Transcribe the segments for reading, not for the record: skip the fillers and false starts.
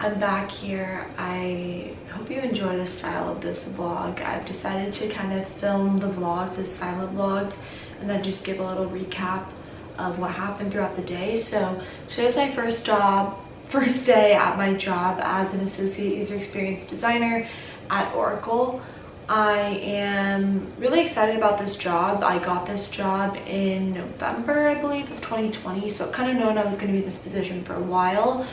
I'm back here. I hope you enjoy the style of this vlog. I've decided to kind of film the vlogs as silent vlogs and then just give a little recap of what happened throughout the day. So today's my first day at my job as an associate user experience designer at Oracle. I am really excited about this job. I got this job in November, I believe, of 2020, so kind of known I was going to be in this position for a while.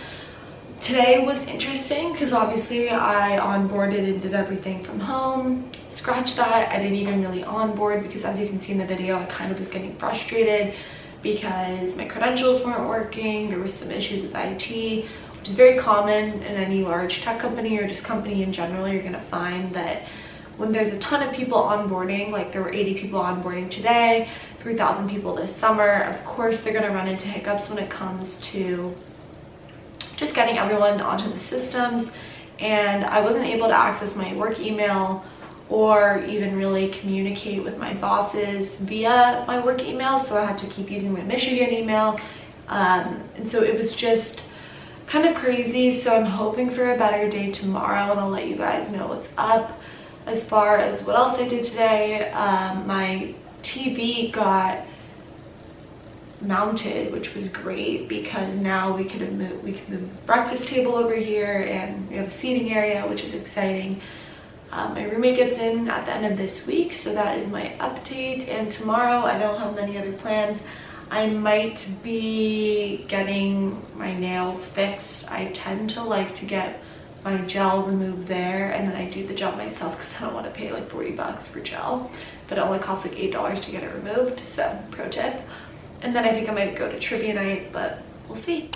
Today was interesting because obviously I onboarded and did everything from home. Scratch that, I didn't even really onboard because, as you can see in the video, I kind of was getting frustrated because my credentials weren't working. There was some issues with IT, which is very common in any large tech company or just company in general. You're going to find that when there's a ton of people onboarding, like there were 80 people onboarding today, 3,000 people this summer, of course they're going to run into hiccups when it comes to just getting everyone onto the systems. And I wasn't able to access my work email or even really communicate with my bosses via my work email, so I had to keep using my Michigan email, and so it was just kind of crazy. So I'm hoping for a better day tomorrow, and I'll let you guys know what's up. As far as what else I did today, my TV got mounted, which was great because now we could move the breakfast table over here and we have a seating area, which is exciting. My roommate gets in at the end of this week, so that is my update. And tomorrow I don't have many other plans. I might be getting my nails fixed. I tend to like to get my gel removed there and then I do the gel myself because I don't want to pay like 40 bucks for gel, but it only costs like $8 to get it removed, so pro tip. And then I think I might go to trivia night, but we'll see.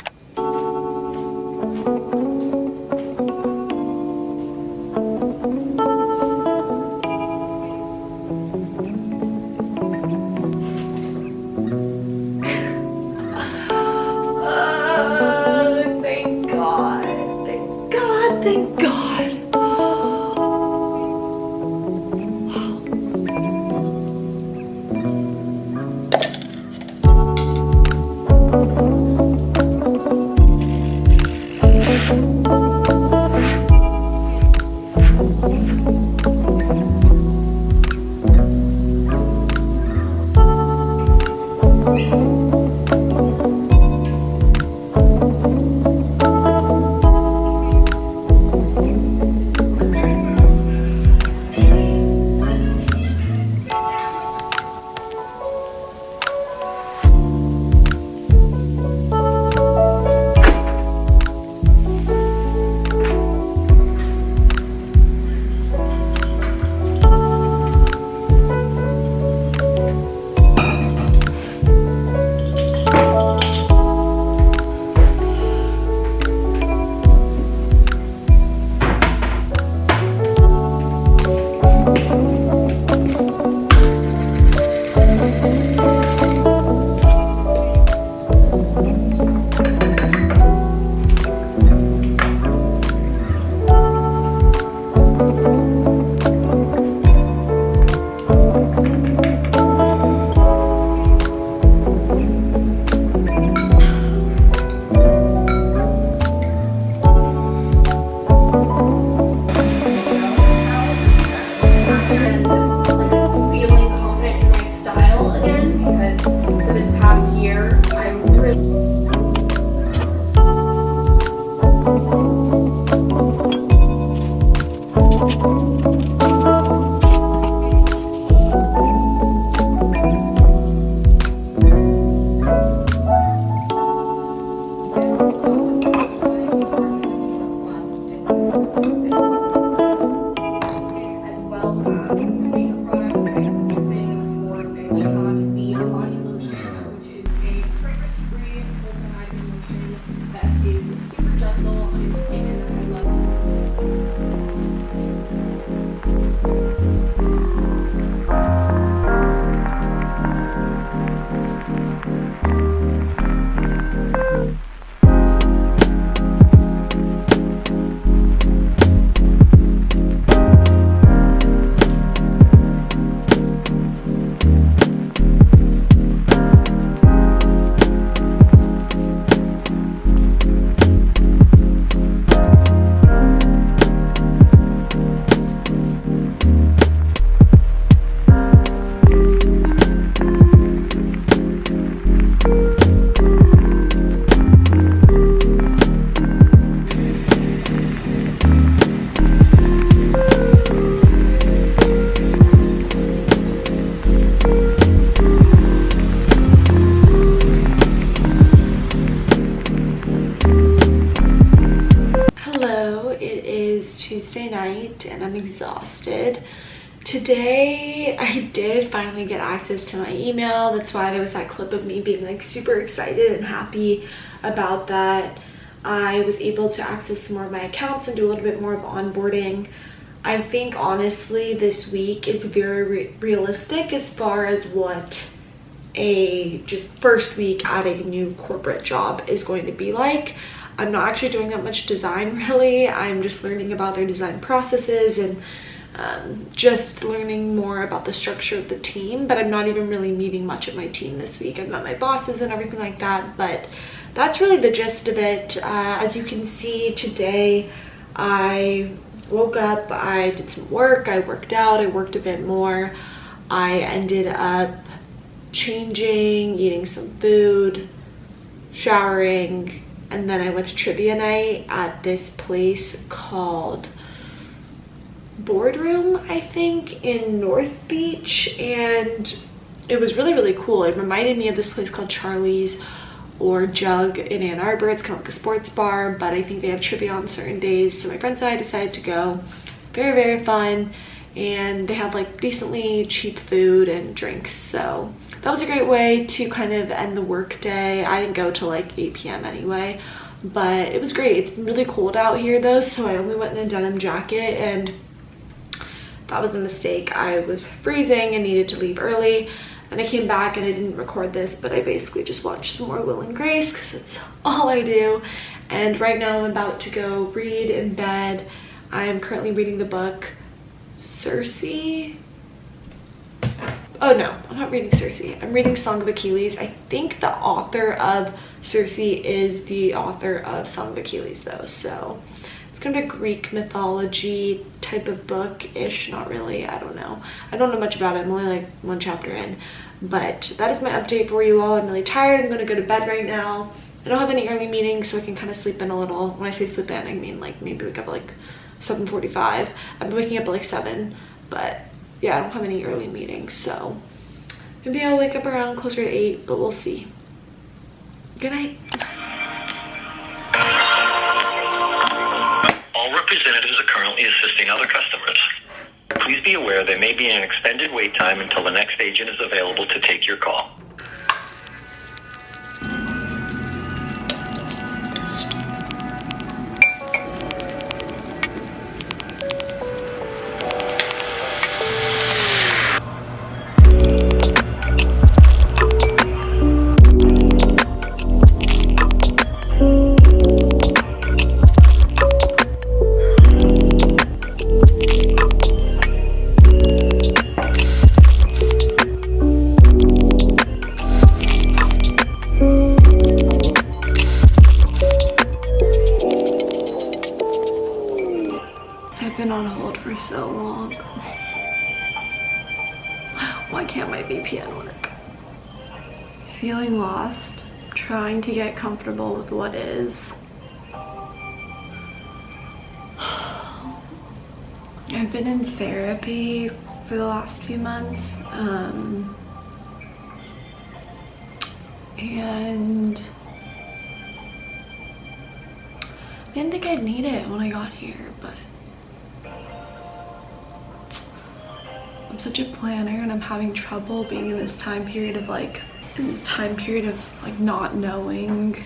Thank God. Tuesday night and I'm exhausted. Today I did finally get access to my email. That's why there was that clip of me being like super excited and happy about that. I was able to access some more of my accounts and do a little bit more of onboarding. I think honestly this week is very realistic as far as what a just first week at a new corporate job is going to be like. I'm not actually doing that much design really. I'm just learning about their design processes and just learning more about the structure of the team, but I'm not even really meeting much of my team this week. I've met my bosses and everything like that, but that's really the gist of it. As you can see today, I woke up, I did some work, I worked out, I worked a bit more. I ended up changing, eating some food, showering, and then I went to trivia night at this place called Boardroom, I think, in North Beach, and it was really cool. It reminded me of this place called Charlie's or Jung in Ann Arbor. It's kind of like a sports bar, but I think they have trivia on certain days, so my friends and I decided to go. Very fun, and they have like decently cheap food and drinks, so that was a great way to kind of end the work day. I didn't go till like 8 p.m. anyway, but it was great. It's really cold out here though, so I only went in a denim jacket, and that was a mistake. I was freezing and needed to leave early, and I came back and I didn't record this, but I basically just watched some more Will and Grace because it's all I do. And right now I'm about to go read in bed. I am currently reading the book Circe. Oh no, I'm not reading Circe. I'm reading Song of Achilles. I think the author of Circe is the author of Song of Achilles though, so it's kind of a Greek mythology type of book-ish. Not really, I don't know. I don't know much about it. I'm only like one chapter in, but that is my update for you all. I'm really tired. I'm gonna go to bed right now. I don't have any early meetings, so I can kind of sleep in a little. When I say sleep in, I mean like maybe wake up at like 7:45. I've been waking up at like 7, but yeah, I don't have any early meetings, so maybe I'll wake up around closer to 8, but we'll see. Good night. All representatives are currently assisting other customers. Please be aware there may be an extended wait time until the next agent is available to take your call. So long. Why can't my VPN work? Feeling lost, trying to get comfortable with what is. I've been in therapy for the last few months, and I didn't think I'd need it when I got here, but I'm such a planner and I'm having trouble being in this time period of like not knowing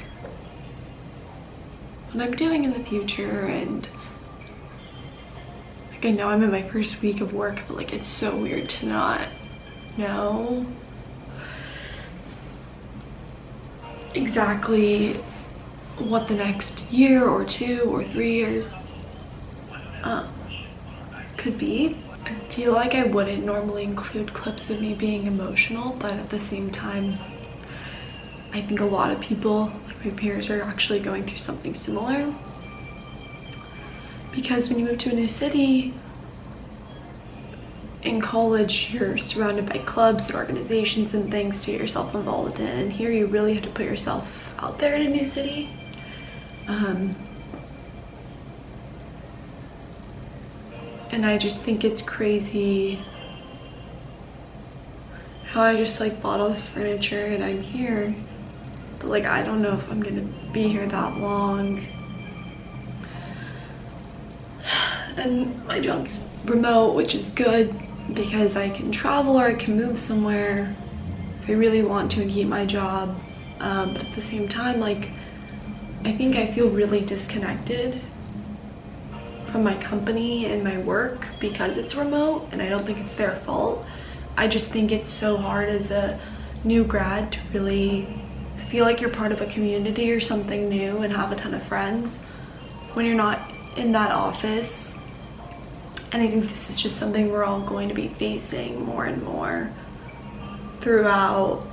what I'm doing in the future. And like I know I'm in my first week of work, but like it's so weird to not know exactly what the next year or 2 or 3 years could be. I feel like I wouldn't normally include clips of me being emotional, but at the same time, I think a lot of people, like my peers, are actually going through something similar. Because when you move to a new city, in college, you're surrounded by clubs and organizations and things to get yourself involved in, and here you really have to put yourself out there in a new city. And I just think it's crazy how I just like bought all this furniture and I'm here, but like I don't know if I'm gonna be here that long. and my job's remote, which is good because I can travel or I can move somewhere if I really want to and keep my job. But at the same time, like, I think I feel really disconnected from my company and my work because it's remote, and I don't think it's their fault. I just think it's so hard as a new grad to really feel like you're part of a community or something new and have a ton of friends when you're not in that office. And I think this is just something we're all going to be facing more and more throughout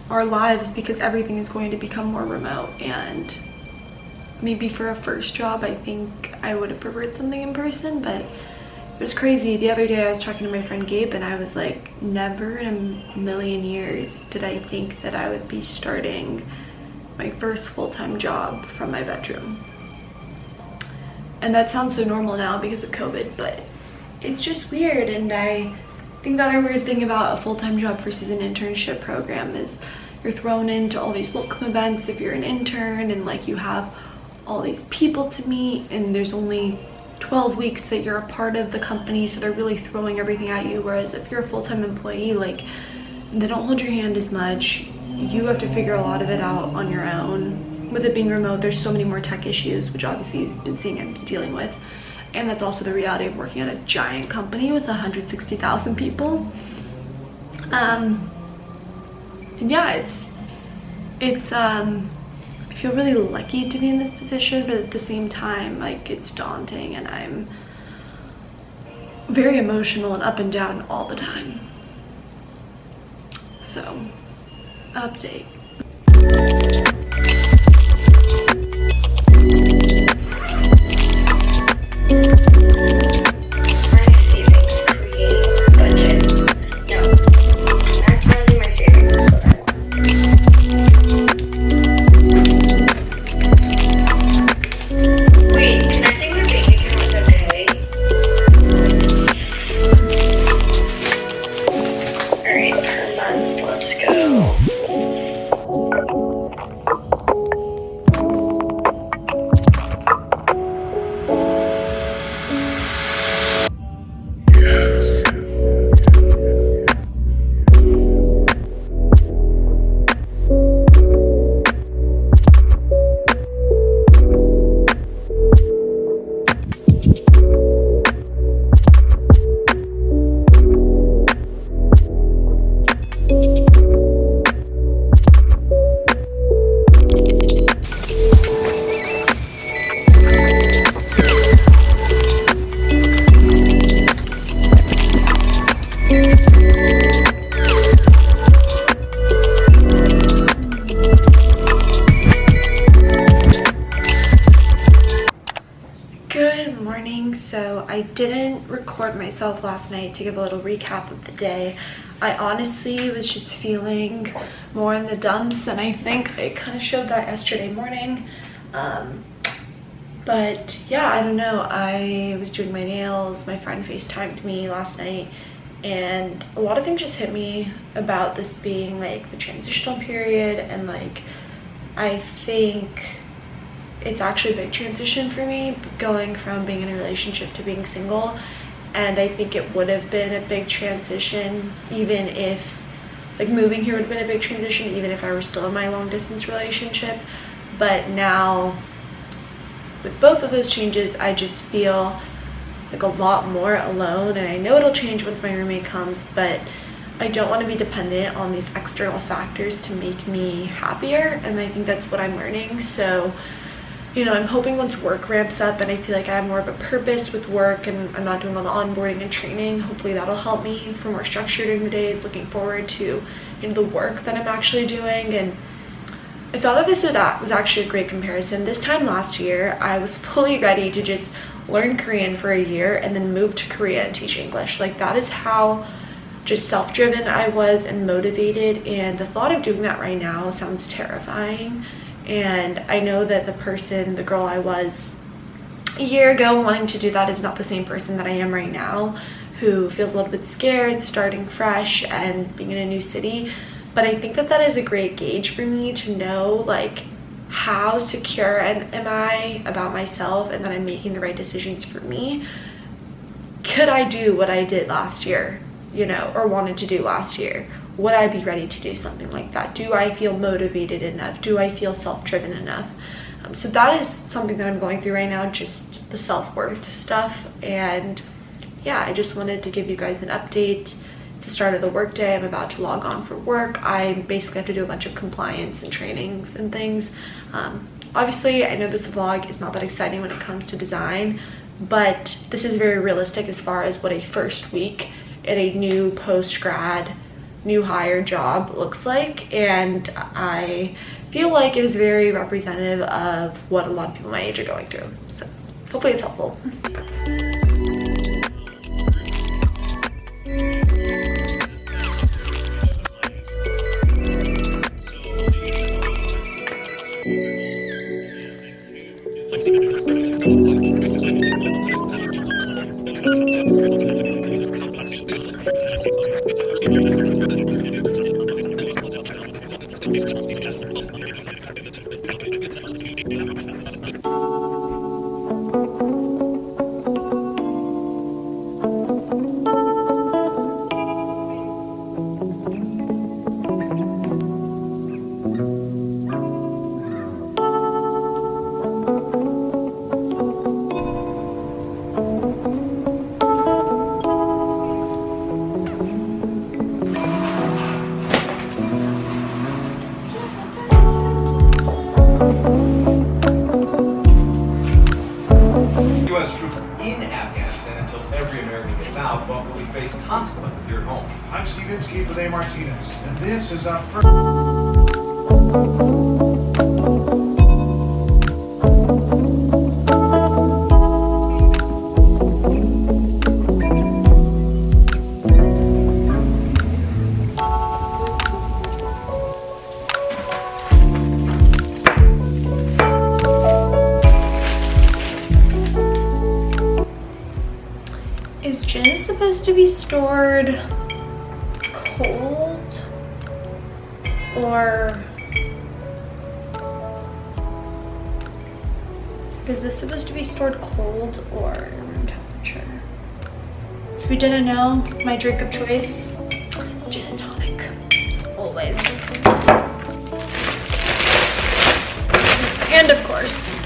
our lives, because everything is going to become more remote. And maybe for a first job, I think I would have preferred something in person, but it was crazy. The other day I was talking to my friend Gabe, and I was like, never in a million years did I think that I would be starting my first full-time job from my bedroom. And that sounds so normal now because of COVID, but it's just weird. And I think the other weird thing about a full-time job versus an internship program is you're thrown into all these welcome events if you're an intern, and like you have all these people to meet, and there's only 12 weeks that you're a part of the company, so they're really throwing everything at you. Whereas if you're a full-time employee, like, they don't hold your hand as much. You have to figure a lot of it out on your own. With it being remote, there's so many more tech issues, which obviously you've been seeing and dealing with. And that's also the reality of working at a giant company with 160,000 people. And yeah, I feel really lucky to be in this position, but at the same time, like, it's daunting, and I'm very emotional and up and down all the time. So, update. So I didn't record myself last night to give a little recap of the day. I honestly was just feeling more in the dumps, and I think I kind of showed that yesterday morning. But yeah, I don't know. I was doing my nails. My friend FaceTimed me last night, and a lot of things just hit me about this being like the transitional period, and like I think it's actually a big transition for me going from being in a relationship to being single. And I think it would have been a big transition even if, like, moving here would have been a big transition even if I were still in my long distance relationship. But now with both of those changes, I just feel like a lot more alone, and I know it'll change once my roommate comes, but I don't want to be dependent on these external factors to make me happier, and I think that's what I'm learning. So, you know, I'm hoping once work ramps up and I feel like I have more of a purpose with work and I'm not doing all the onboarding and training, hopefully that'll help me for more structure during the days. Looking forward to, you know, the work that I'm actually doing. And I thought that this was actually a great comparison. This time last year, I was fully ready to just learn Korean for a year and then move to Korea and teach English. Like, that is how just self-driven I was and motivated, and the thought of doing that right now sounds terrifying. And I know that the girl I was a year ago wanting to do that is not the same person that I am right now, who feels a little bit scared starting fresh and being in a new city. But I think that that is a great gauge for me to know, like, how secure and am I about myself and that I'm making the right decisions for me? Could I do what I did last year, you know, or wanted to do last year? Would I be ready to do something like that? Do I feel motivated enough? Do I feel self-driven enough? So that is something that I'm going through right now, just the self-worth stuff. And yeah, I just wanted to give you guys an update. It's the start of the workday. I'm about to log on for work. I basically have to do a bunch of compliance and trainings and things. Obviously, I know this vlog is not that exciting when it comes to design, but this is very realistic as far as what a first week at a new post-grad, new hire job looks like. And I feel like it is very representative of what a lot of people my age are going through. So hopefully it's helpful. And this is our first. Is gin supposed to be stored cold? Or is this supposed to be stored cold or room temperature? If you didn't know, my drink of choice, gin and tonic, always. And of course,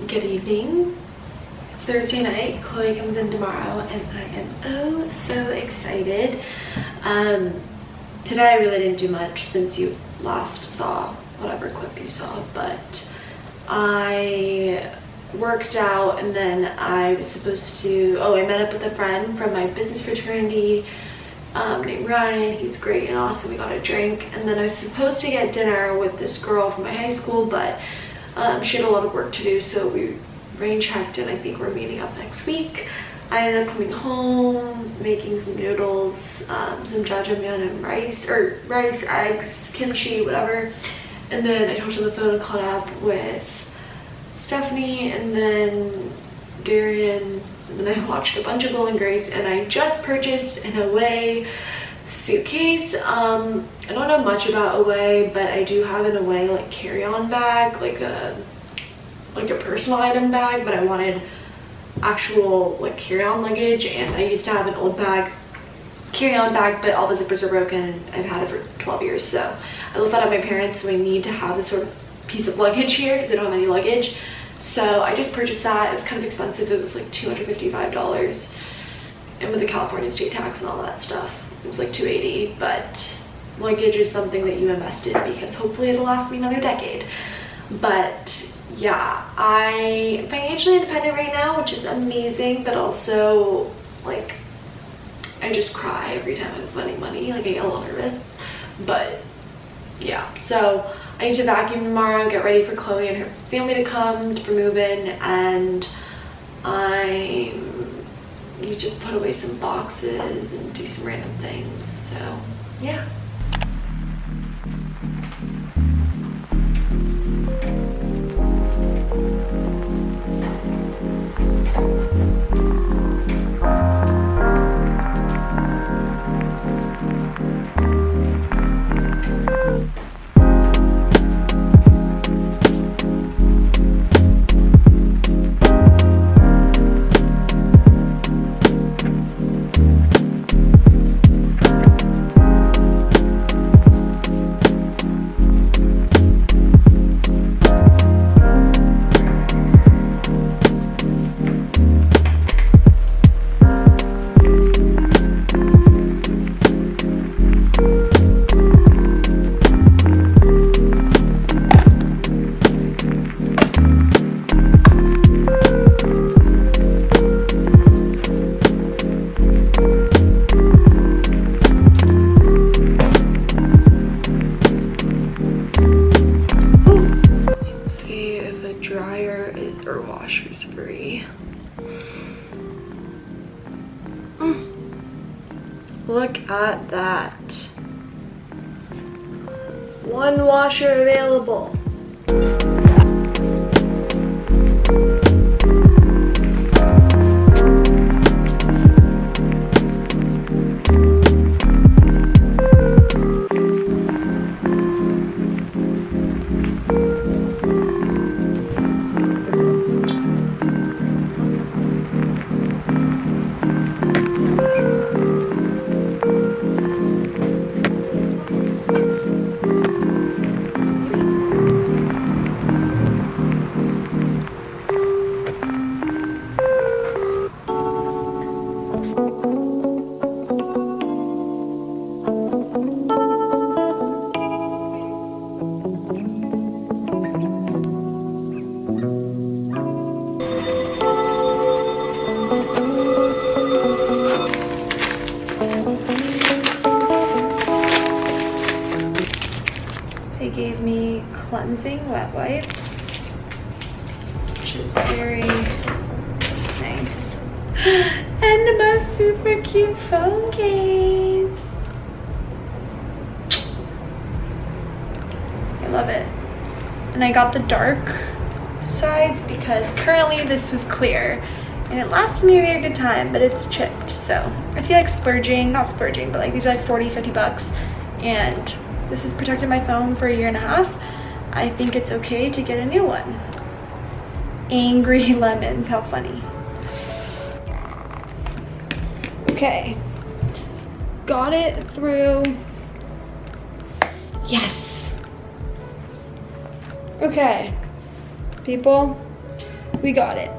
good evening. It's Thursday night. Chloe comes in tomorrow and I am oh so excited. Today I really didn't do much since you last saw whatever clip you saw, but I worked out and then I was supposed to, I met up with a friend from my business fraternity named Ryan. He's great and awesome. We got a drink and then I was supposed to get dinner with this girl from my high school, but she had a lot of work to do, so we rain checked and I think we're meeting up next week. I ended up coming home, making some noodles, some jjajangmyeon and rice, eggs, kimchi, whatever. And then I talked on the phone and caught up with Stephanie and then Darien. And then I watched a bunch of Will and Grace and I just purchased an Away suitcase. I don't know much about Away, but I do have an Away like carry-on bag, like a personal item bag, but I wanted actual like carry-on luggage, and I used to have an old bag, carry-on bag, but all the zippers are broken and I've had it for 12 years, so I live out at my parents, so I need to have this sort of piece of luggage here because I don't have any luggage. So I just purchased that. It was kind of expensive. It was like $255, and with the California state tax and all that stuff, it was like $280. But luggage is something that you invest in because hopefully it'll last me another decade. But yeah, I'm financially independent right now, which is amazing, but also like I just cry every time I'm spending money. Like I get a little nervous. But yeah, so I need to vacuum tomorrow, get ready for Chloe and her family to come for move-in, and I need to put away some boxes and do some random things. So yeah. Look at that. One washer available. They gave me cleansing wet wipes, which is very nice. And the most super cute phone case. I love it. And I got the dark sides because currently this was clear and it lasted me a very good time, but it's chipped. So I feel like splurging, not splurging, but like these are like 40-50 bucks, and this has protected my phone for 1.5 years. I think it's okay to get a new one. Angry lemons, how funny. Okay, got it through. Yes. Okay, people, we got it.